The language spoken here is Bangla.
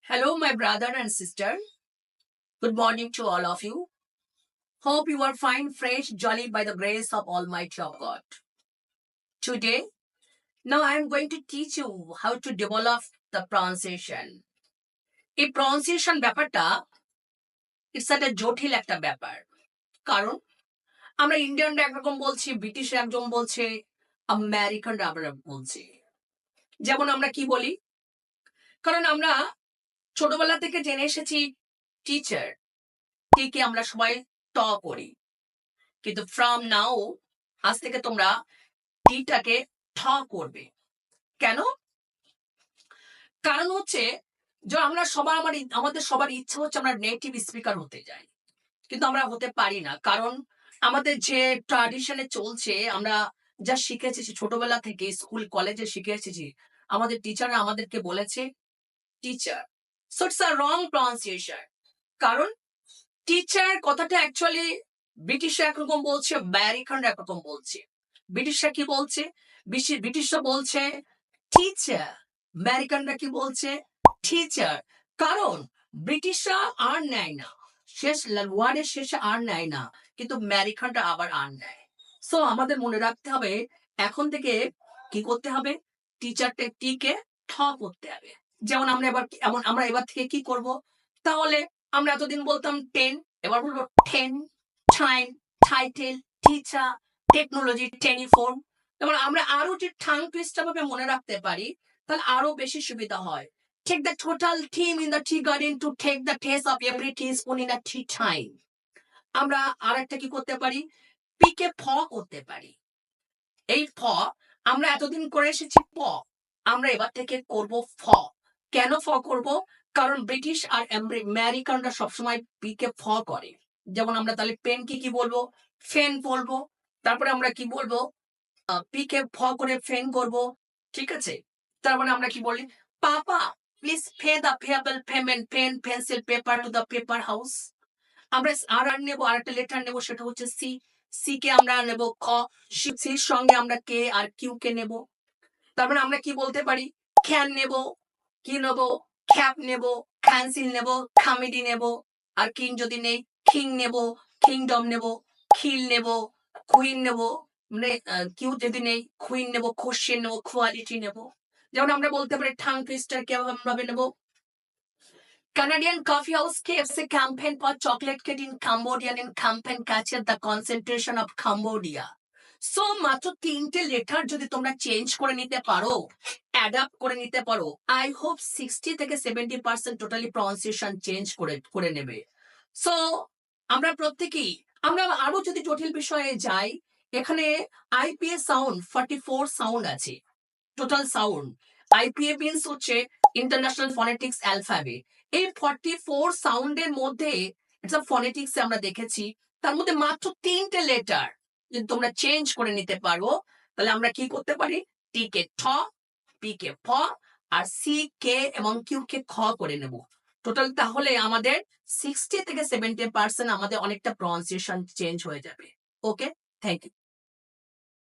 Hello, my brother and sister. Good morning to all of you. Hope you are fine, fresh, jolly by the grace of Almighty of God. Today, now I am going to teach you how to develop the pronunciation. এই pronunciation ব্যাপারটা ইটস একটা জটিল একটা ব্যাপার। কারণ আমরা ইন্ডিয়ানরা একরকম বলছি, ব্রিটিশ একজন বলছে, আমেরিকানরা আমরা বলছি। যেমন আমরা কি বলি? কারণ আমরা ছোটবেলা থেকে জেনে এসেছি টিচার, টিকে আমরা সবাই ট করি। কিন্তু ফ্রম নাও আজ থেকে তোমরা টিটাকে ঠ করবে। কেন? কারণ হচ্ছে যে আমরা সবার আমাদের সবার ইচ্ছা হচ্ছে আমরা নেটিভ স্পিকার হতে যাই। কিন্তু আমরা হতে পারি না। কারণ আমাদের যে ট্র্যাডিশনে চলছে আমরা যা শিখে এসেছি ছোটবেলা থেকে স্কুল কলেজে শিখে এসেছি, আমাদের টিচাররা আমাদেরকে বলেছে teacher. So it's a wrong pronunciation. কারণ টিচার কথাটা অ্যাকচুয়ালি ব্রিটিশরা একরকম বলছে, আমেরিকানরা একরকম বলছে। ব্রিটিশরা কি বলছে? ব্রিটিশরা বলছে টিচার, আমেরিকানরা কি বলছে টিচার। কারণ ব্রিটিশরা আর নেয় না, শেষ ওয়ার্ডের শেষে আর নেয় না, কিন্তু আমেরিকানরা আবার আর নেয়। সো আমাদের মনে রাখতে হবে এখন থেকে কি করতে হবে, টিচারটা টিকে ঠ করতে হবে। যেমন আমরা এবার থেকে কি করব, তাহলে আমরা এতদিন বলতাম টেন, এবার বলবো ten, time, title, teacher, technology, telephone. যেমন আমরা আরো যে ঠাং টুইস্টটা ভাবে মনে রাখতে পারি তাহলে আরো বেশি সুবিধা হয়। Take the total team in the tea garden to take the taste of every teaspoon in a tea time. আমরা আর একটা কি করতে পারি, পিকে ফ করতে পারি। এই ফ আমরা এতদিন করে এসেছি প, আমরা এবার থেকে করব ফ। কেন ফ করব? কারণ ব্রিটিশ আর আমেরিকানরা সবসময় পিকে ফ করে। যেমন আমরা তাহলে পেন কি বলবো, ফেন বলবো। তারপরে আমরা কি বলবো, পিকে ফ করে ফেন করব। ঠিক আছে? তারপরে আমরা কি বলি, papa please pay the payable payment pen pencil paper to the paper house. আমরা আর নেব, আর একটা লেটার নেব, সেটা হচ্ছে সি। সি কে আমরা নেব খ, সির সঙ্গে আমরা কে আর কিউ কে নেব। তারপরে আমরা কি বলতে পারি, ক্যান নেব, কি নেব, খ্যাপ নেব, ক্যান্সিল নেব, খামেডি নেব, আর কিং যদি নেই কিং নেব, কিংডম নেব, খিল নেব, কুইন নেব, মানে কিউ যদি নেই কুইন নেব, কোশ্চেন নেব, কোয়ালিটি নেব। যেমন আমরা বলতে পারি ঠাং টুইস্টার কেমন ভাবে নেব, Canadian coffee house KFC campaign for chocolate cake in Cambodian in campaign catches the concentration of Cambodia. So মাত্র তিনটে লেটার যদি তোমরা চেঞ্জ করে নিতে পারো, অ্যাডাপ্ট করে নিতে পারো, আই হোপ 60 থেকে 70% টোটালি প্রনাউন্সিয়েশন চেঞ্জ করে নেবে। সো আমরা প্রত্যেকেই, আমরা আরো যদি জটিল বিষয়ে যাই, এখানে আইপিএ সাউন্ড 44 সাউন্ড আছে, টোটাল সাউন্ড। আইপিএ মিনস হচ্ছে ইন্টারন্যাশনাল ফনেটিক্স অ্যালফাবেট। এই 44 সাউন্ডের মধ্যে এটা ফনেটিক্সে আমরা দেখেছি তার মধ্যে মাত্র তিনটে লেটার যদি তোমরা চেঞ্জ করে নিতে পারো তাহলে আমরা কি করতে পারি, টি কে ঠ, পি কে ফ, আর সি কে এবং কিউ কে খ করে নেব। টোটাল তাহলে আমাদের 60 থেকে 70% আমাদের অনেকটা প্রনাউন্সিয়েশন চেঞ্জ হয়ে যাবে। ওকে, থ্যাংক ইউ।